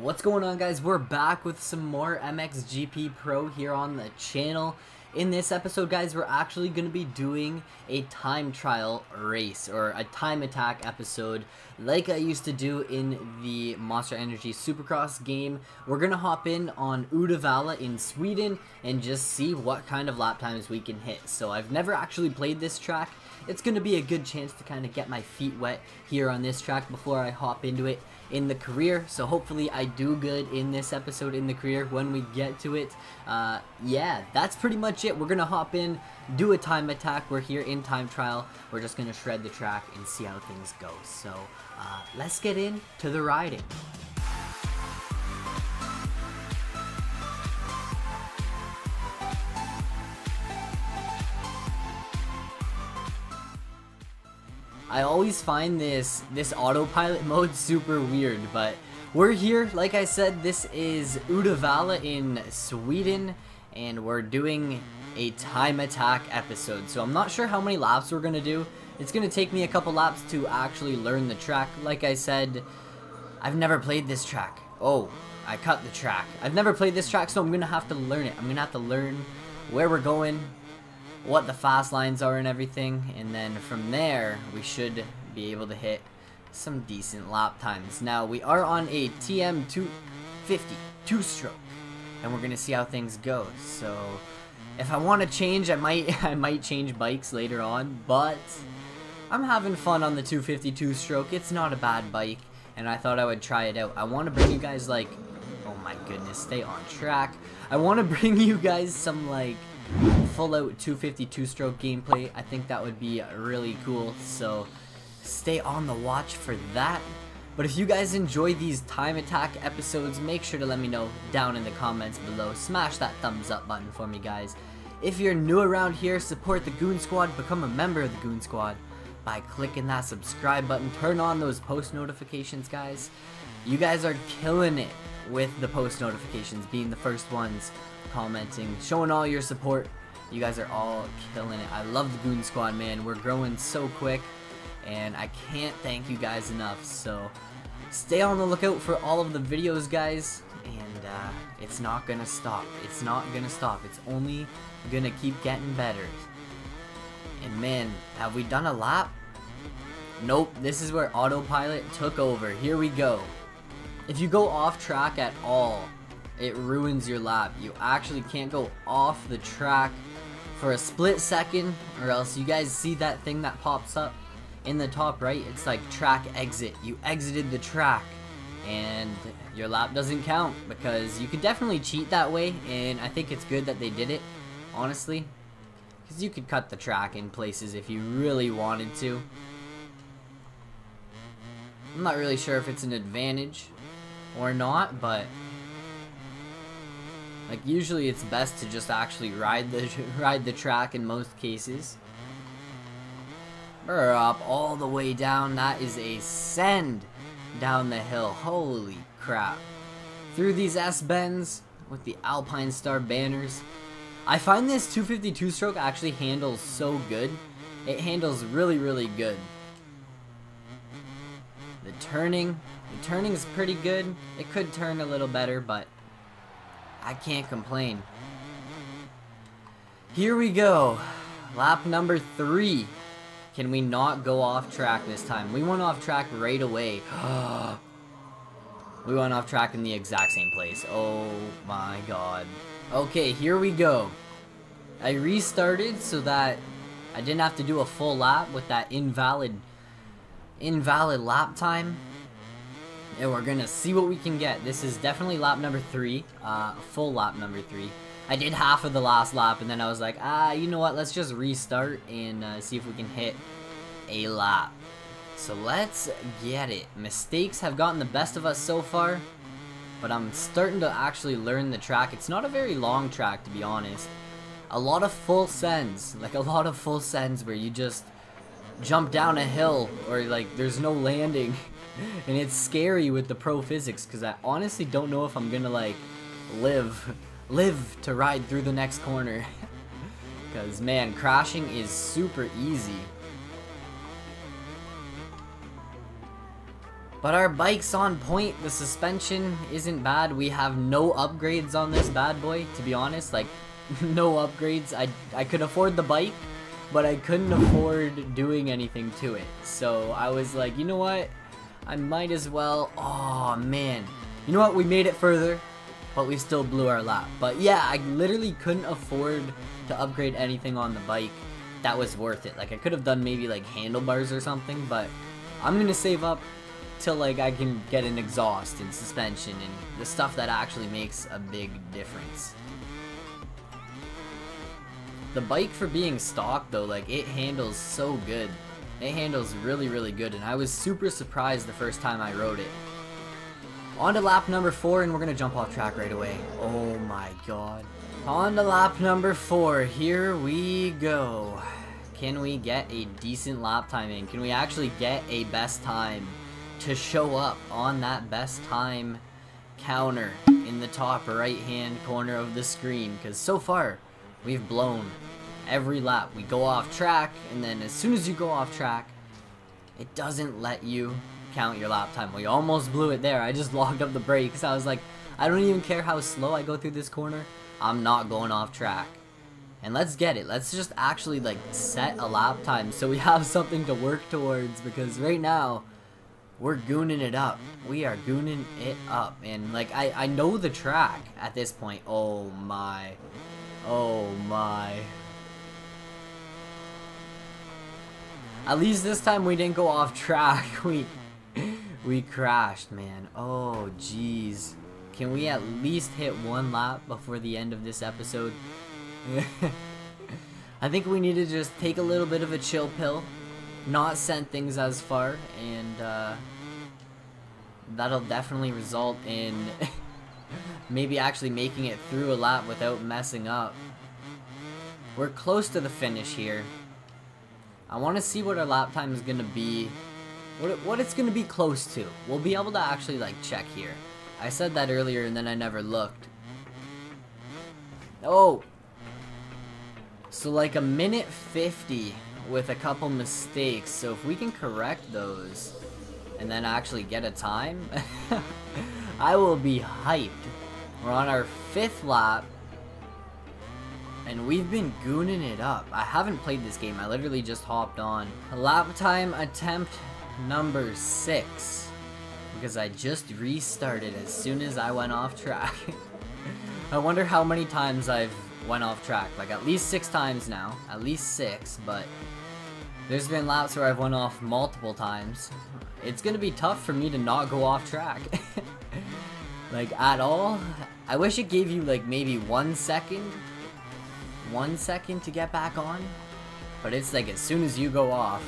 What's going on, guys? We're back with some more MXGP Pro here on the channel. In this episode, guys, we're actually going to be doing a time trial race or a time attack episode like I used to do in the Monster Energy Supercross game. We're going to hop in on Uddevalla in Sweden and just see what kind of lap times we can hit. So I've never actually played this track. It's going to be a good chance to kind of get my feet wet here on this track before I hop into it in the career. So hopefully I do good in this episode in the career when we get to it. Yeah, that's pretty much it. We're going to hop in, do a time attack. We're here in time trial. We're just going to shred the track and see how things go. So let's get into the riding. I always find this autopilot mode super weird, but we're here. Like I said, this is Uddevalla in Sweden, and we're doing a time attack episode. So I'm not sure how many laps we're gonna do. It's gonna take me a couple laps to actually learn the track. Like I said, I've never played this track. Oh, I cut the track. I've never played this track, so I'm gonna have to learn it. I'm gonna have to learn where we're going, what the fast lines are and everything, and then from there we should be able to hit some decent lap times. Now we are on a TM 250 two-stroke, and we're gonna see how things go. So if I want to change, I might change bikes later on, but I'm having fun on the 250 two-stroke. It's not a bad bike, and I thought I would try it out. I want to bring you guys, like, oh my goodness, stay on track. I want to bring you guys some, like, full out 250 two-stroke gameplay. I think that would be really cool, so stay on the watch for that. But if you guys enjoy these time attack episodes, make sure to let me know down in the comments below. Smash that thumbs up button for me, guys. If you're new around here, support the Goon Squad, become a member of the Goon Squad by clicking that subscribe button. Turn on those post notifications, guys. You guys are killing it with the post notifications, being the first ones commenting, showing all your support. You guys are all killing it. I love the Goon Squad, man. We're growing so quick, and I can't thank you guys enough. So stay on the lookout for all of the videos, guys, and it's not gonna stop. It's not gonna stop. It's only gonna keep getting better. And man, have we done a lap? Nope. This is where autopilot took over. Here we go. If you go off track at all, it ruins your lap. You actually can't go off the track for a split second, or else you guys see that thing that pops up in the top right. It's like track exit. You exited the track and your lap doesn't count, because you could definitely cheat that way, and I think it's good that they did it, honestly, because you could cut the track in places if you really wanted to. I'm not really sure if it's an advantage or not, but like, usually it's best to just actually ride the track in most cases. We're up all the way down. That is a send down the hill. Holy crap. Through these S-bends with the Alpine Star banners. I find this 252 stroke actually handles so good. It handles really, really good. The turning is pretty good. It could turn a little better, but I can't complain. Here we go. Lap number 3. Can we not go off track this time? We went off track right away. We went off track in the exact same place. Oh my god. Okay, here we go. I restarted so that I didn't have to do a full lap with that invalid lap time. And we're gonna see what we can get. This is definitely lap number 3, full lap number 3. I did half of the last lap, and then I was like, you know what, let's just restart and see if we can hit a lap. So let's get it. Mistakes have gotten the best of us so far, but I'm starting to actually learn the track. It's not a very long track, to be honest. A lot of full sends, like a lot of full sends where you just jump down a hill, or like there's no landing. And it's scary with the pro physics, because I honestly don't know if I'm gonna like live to ride through the next corner. Because man, crashing is super easy. But our bike's on point. The suspension isn't bad. We have no upgrades on this bad boy, to be honest. Like, no upgrades. I could afford the bike, but I couldn't afford doing anything to it. So I was like, you know what? I might as well. Oh, man. You know what? We made it further, but we still blew our lap. But yeah, I literally couldn't afford to upgrade anything on the bike that was worth it. Like, I could have done maybe like handlebars or something, but I'm gonna save up till like I can get an exhaust and suspension and the stuff that actually makes a big difference. The bike, for being stock though, like, it handles so good. It handles really, really good, and I was super surprised the first time I rode it. On to lap number 4, and we're gonna jump off track right away. Oh my god. On to lap number 4, here we go. Can we get a decent lap time in? Can we actually get a best time to show up on that best time counter in the top right hand corner of the screen? Because so far, we've blown every lap. We go off track, and then as soon as you go off track, it doesn't let you count your lap time. We almost blew it there. I just locked up the brakes. I was like, I don't even care how slow I go through this corner. I'm not going off track. And let's get it. Let's just actually like set a lap time so we have something to work towards, because right now we're gooning it up. We are gooning it up. And like, I know the track at this point. Oh my. Oh my. At least this time we didn't go off track. We crashed, man. Oh jeez. Can we at least hit one lap before the end of this episode? I think we need to just take a little bit of a chill pill, not send things as far, and that'll definitely result in maybe actually making it through a lap without messing up. We're close to the finish here. I want to see what our lap time is going to be, what it's going to be close to. We'll be able to actually like check here. I said that earlier and then I never looked. Oh! So like a minute 50 with a couple mistakes. So if we can correct those and then actually get a time, I will be hyped. We're on our 5th lap and we've been gooning it up. I haven't played this game. I literally just hopped on. Lap time attempt number 6. Because I just restarted as soon as I went off track. I wonder how many times I've went off track. Like at least 6 times now. At least 6, but there's been laps where I've went off multiple times. It's gonna be tough for me to not go off track. Like at all. I wish it gave you like maybe 1 second. 1 second to get back on. But it's like as soon as you go off,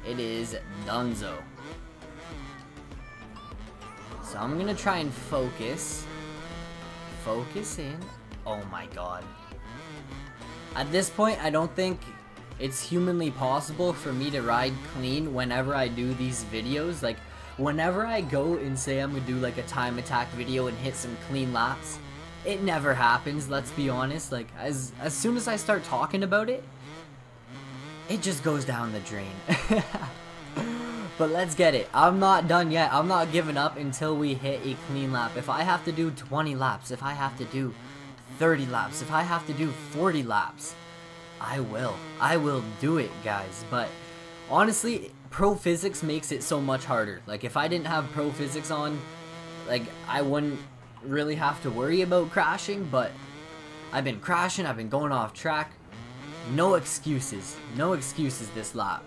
it is donezo. So I'm gonna try and focus. Focus in. Oh my god. At this point, I don't think it's humanly possible for me to ride clean whenever I do these videos. Like, whenever I go and say I'm gonna do like a time attack video and hit some clean laps, it never happens, let's be honest. Like, as soon as I start talking about it, it just goes down the drain. But let's get it. I'm not done yet. I'm not giving up until we hit a clean lap. If I have to do 20 laps, if I have to do 30 laps, if I have to do 40 laps, I will. I will do it, guys. But honestly, pro physics makes it so much harder. Like, if I didn't have pro physics on, like, I wouldn't really have to worry about crashing. But I've been crashing. I've been going off track. No excuses. No excuses this lap.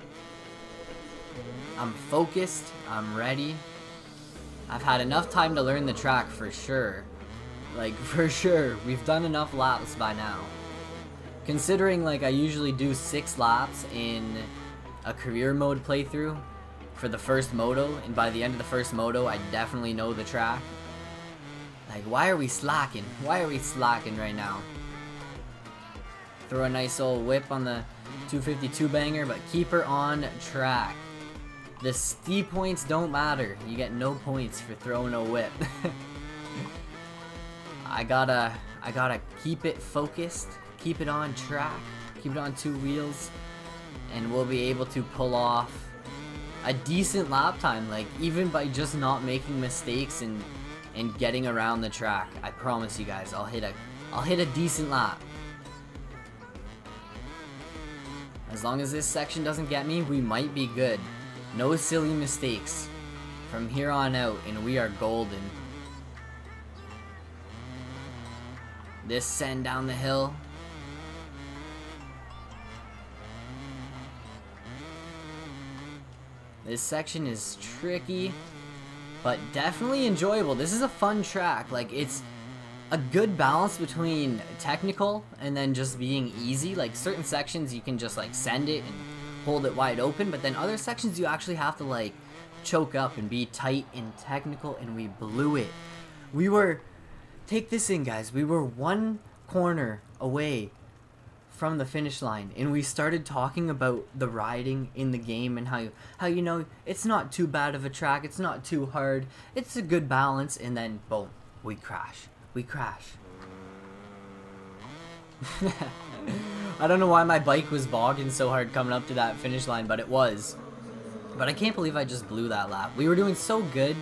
I'm focused, I'm ready. I've had enough time to learn the track for sure. Like, for sure. We've done enough laps by now. Considering, like, I usually do 6 laps in a career mode playthrough for the first moto, and by the end of the first moto, I definitely know the track. Like, why are we slacking? Why are we slacking right now? Throw a nice old whip on the 252 banger, but keep her on track. The steep points don't matter. You get no points for throwing a whip. I gotta keep it focused, keep it on track, keep it on 2 wheels, and we'll be able to pull off a decent lap time, like even by just not making mistakes and getting around the track. I promise you guys, I'll hit a decent lap. As long as this section doesn't get me, we might be good. No silly mistakes from here on out, and we are golden. This send down the hill. This section is tricky, but definitely enjoyable. This is a fun track. Like, it's a good balance between technical and then just being easy. Like, certain sections you can just like send it and hold it wide open, but then other sections you actually have to like choke up and be tight and technical, and we blew it. We were, take this in guys, we were one corner away from the finish line, and we started talking about the riding in the game and how you know, it's not too bad of a track, it's not too hard, it's a good balance, and then boom, we crash. I don't know why my bike was bogging so hard coming up to that finish line, but it was. But I can't believe I just blew that lap. We were doing so good,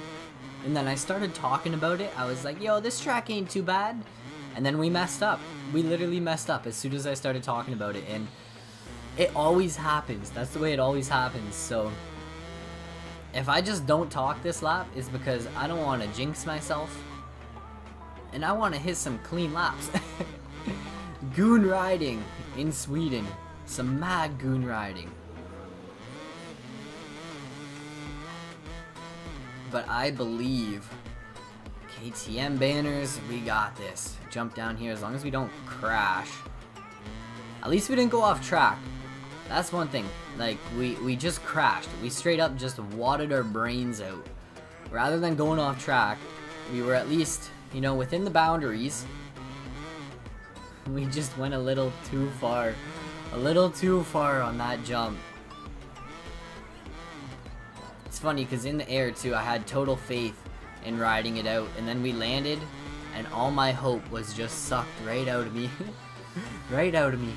and then I started talking about it. I was like, yo, this track ain't too bad. And then we messed up. We literally messed up as soon as I started talking about it, and it always happens. That's the way it always happens. So if I just don't talk this lap, it's because I don't want to jinx myself, and I want to hit some clean laps. Goon riding in Sweden. Some mad goon riding. But I believe KTM banners, we got this. Jump down here as long as we don't crash. At least we didn't go off track. That's one thing. Like, we just crashed. We straight up just wadded our brains out. Rather than going off track, we were at least, you know, within the boundaries. We just went a little too far. A little too far on that jump. It's funny because in the air too, I had total faith in riding it out, and then we landed and all my hope was just sucked right out of me. Right out of me.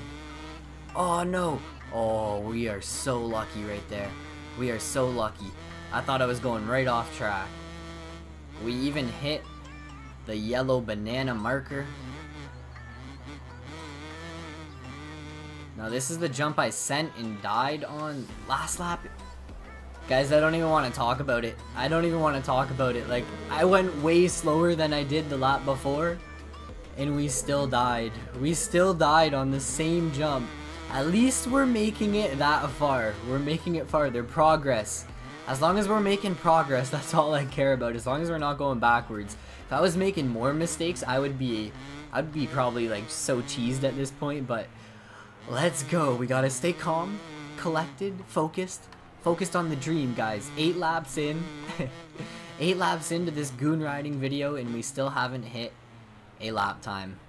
Oh no. Oh, we are so lucky right there. We are so lucky. I thought I was going right off track. We even hit the yellow banana marker. Now this is the jump I sent and died on last lap. Guys, I don't even want to talk about it. I don't even want to talk about it. Like, I went way slower than I did the lap before, and we still died. We still died on the same jump. At least we're making it that far. We're making it farther. Progress. As long as we're making progress, that's all I care about. As long as we're not going backwards. If I was making more mistakes, I'd be probably like so cheesed at this point, but let's go. We gotta stay calm, collected, focused. Focused on the dream, guys. 8 laps in. 8 laps into this goon riding video, and we still haven't hit a lap time.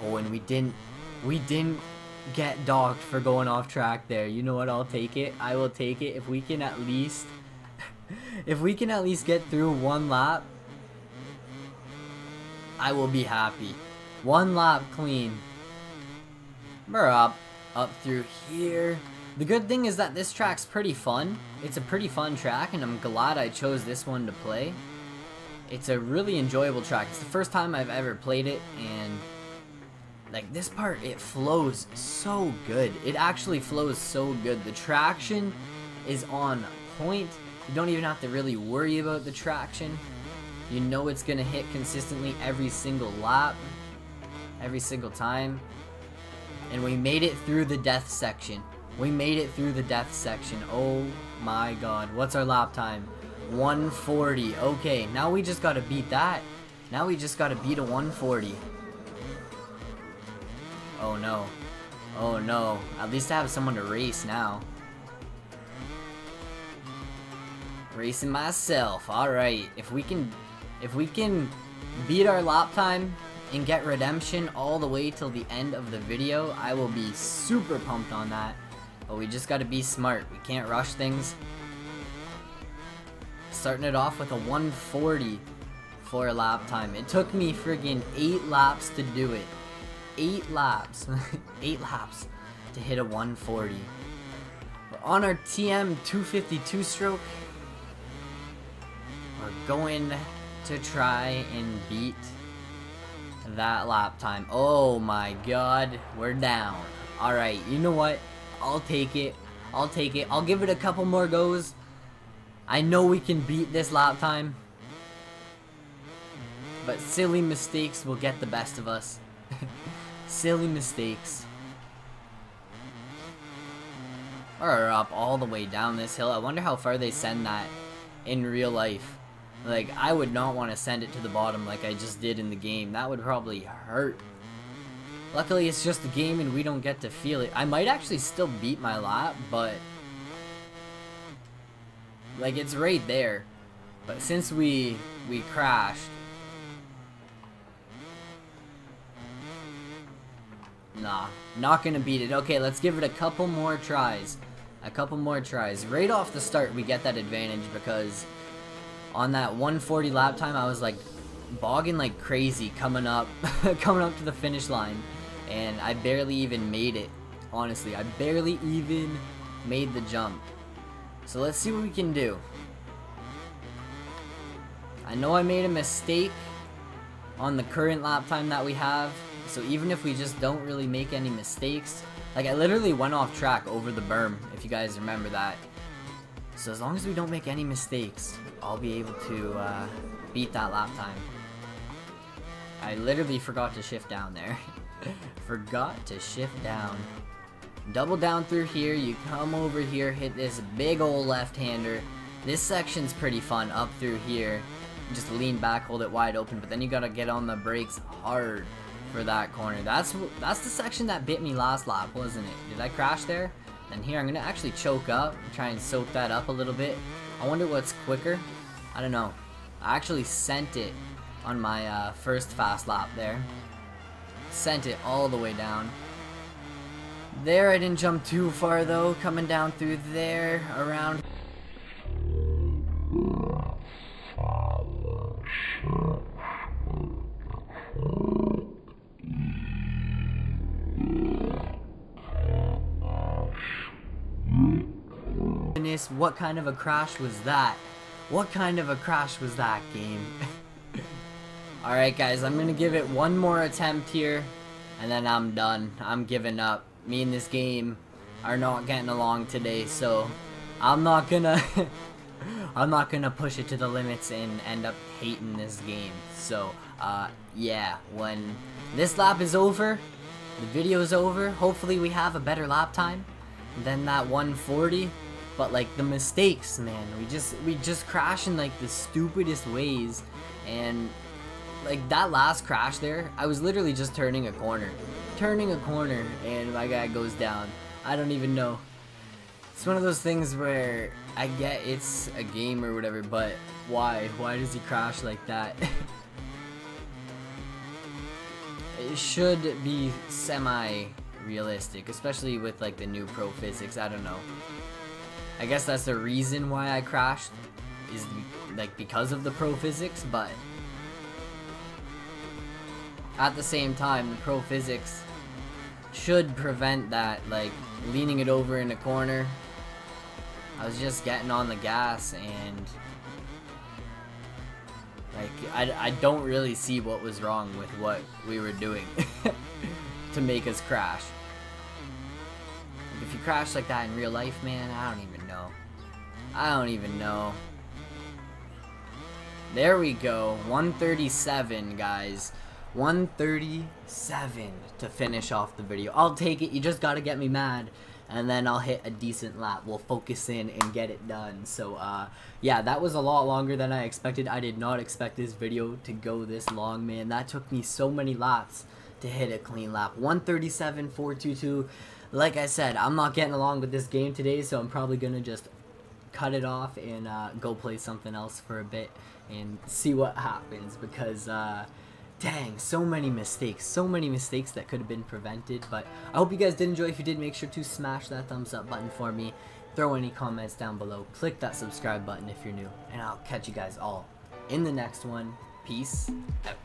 Oh, and we didn't get docked for going off track there. You know what? I'll take it. I will take it if we can at least get through 1 lap. I will be happy. 1 lap clean. We're up through here. The good thing is that this track's pretty fun. It's a pretty fun track, and I'm glad I chose this one to play. It's a really enjoyable track. It's the first time I've ever played it, and like this part, it flows so good. It actually flows so good. The traction is on point. You don't even have to really worry about the traction. You know it's gonna hit consistently every single lap, every single time. And we made it through the death section. We made it through the death section. Oh my god. What's our lap time? 140. Okay, now we just gotta beat that. Now we just gotta beat a 140. Oh no. Oh no. At least I have someone to race now. Racing myself. Alright. If we can beat our lap time and get redemption all the way till the end of the video, I will be super pumped on that. But we just gotta be smart. We can't rush things. Starting it off with a 140 for a lap time. It took me friggin' 8 laps to do it. 8 laps. 8 laps to hit a 140. We're on our TM 252 stroke. We're going to try and beat that lap time. Oh my god, we're down. Alright, you know what? I'll take it. I'll take it. I'll give it a couple more goes. I know we can beat this lap time. But silly mistakes will get the best of us. Silly mistakes. We're up all the way down this hill. I wonder how far they send that in real life. Like, I would not want to send it to the bottom like I just did in the game. That would probably hurt. Luckily, it's just a game and we don't get to feel it. I might actually still beat my lap, but like, it's right there. But since we crashed, nah, not gonna beat it. Okay, let's give it a couple more tries. A couple more tries. Right off the start, we get that advantage because on that 140 lap time, I was like bogging like crazy coming up, coming up to the finish line, and I barely even made it. Honestly, I barely even made the jump. So let's see what we can do. I know I made a mistake on the current lap time that we have. So even if we just don't really make any mistakes, like I literally went off track over the berm, if you guys remember that. So as long as we don't make any mistakes, I'll be able to beat that lap time. I literally forgot to shift down there. Forgot to shift down. Double down through here, you come over here, hit this big old left-hander. This section's pretty fun up through here. Just lean back, hold it wide open, but then you gotta get on the brakes hard for that corner. That's the section that bit me last lap, wasn't it? Did I crash there? Then here, I'm gonna actually choke up and try and soak that up a little bit. I wonder what's quicker. I don't know. I actually sent it on my first fast lap there. Sent it all the way down. There, I didn't jump too far though. Coming down through there, around. Goodness, what kind of a crash was that? What kind of a crash was that, game? Alright guys, I'm gonna give it one more attempt here, and then I'm done. I'm giving up. Me and this game are not getting along today, so I'm not gonna I'm not gonna push it to the limits and end up hating this game. So yeah, when this lap is over, the video is over, hopefully we have a better lap time than that 140. But like the mistakes, man, we just crash in like the stupidest ways, and like that last crash there, I was literally just turning a corner, and my guy goes down. I don't even know. It's one of those things where I get it's a game or whatever, but why does he crash like that? It should be semi-realistic, especially with like the new pro physics. I don't know. I guess that's the reason why I crashed, is like because of the pro physics, but at the same time, the pro physics should prevent that, like leaning it over in a corner. I was just getting on the gas, and like I don't really see what was wrong with what we were doing to make us crash. If you crash like that in real life, man, I don't even know. I don't even know. There we go. 137, guys. 137 to finish off the video. I'll take it. You just gotta get me mad, and then I'll hit a decent lap. We'll focus in and get it done. So, yeah, that was a lot longer than I expected. I did not expect this video to go this long, man. That took me so many laps to hit a clean lap. 137, 422. Like I said, I'm not getting along with this game today, so I'm probably gonna just cut it off and go play something else for a bit and see what happens, because dang, so many mistakes that could have been prevented. But I hope you guys did enjoy. If you did, make sure to smash that thumbs up button for me, throw any comments down below, click that subscribe button if you're new, and I'll catch you guys all in the next one. Peace out.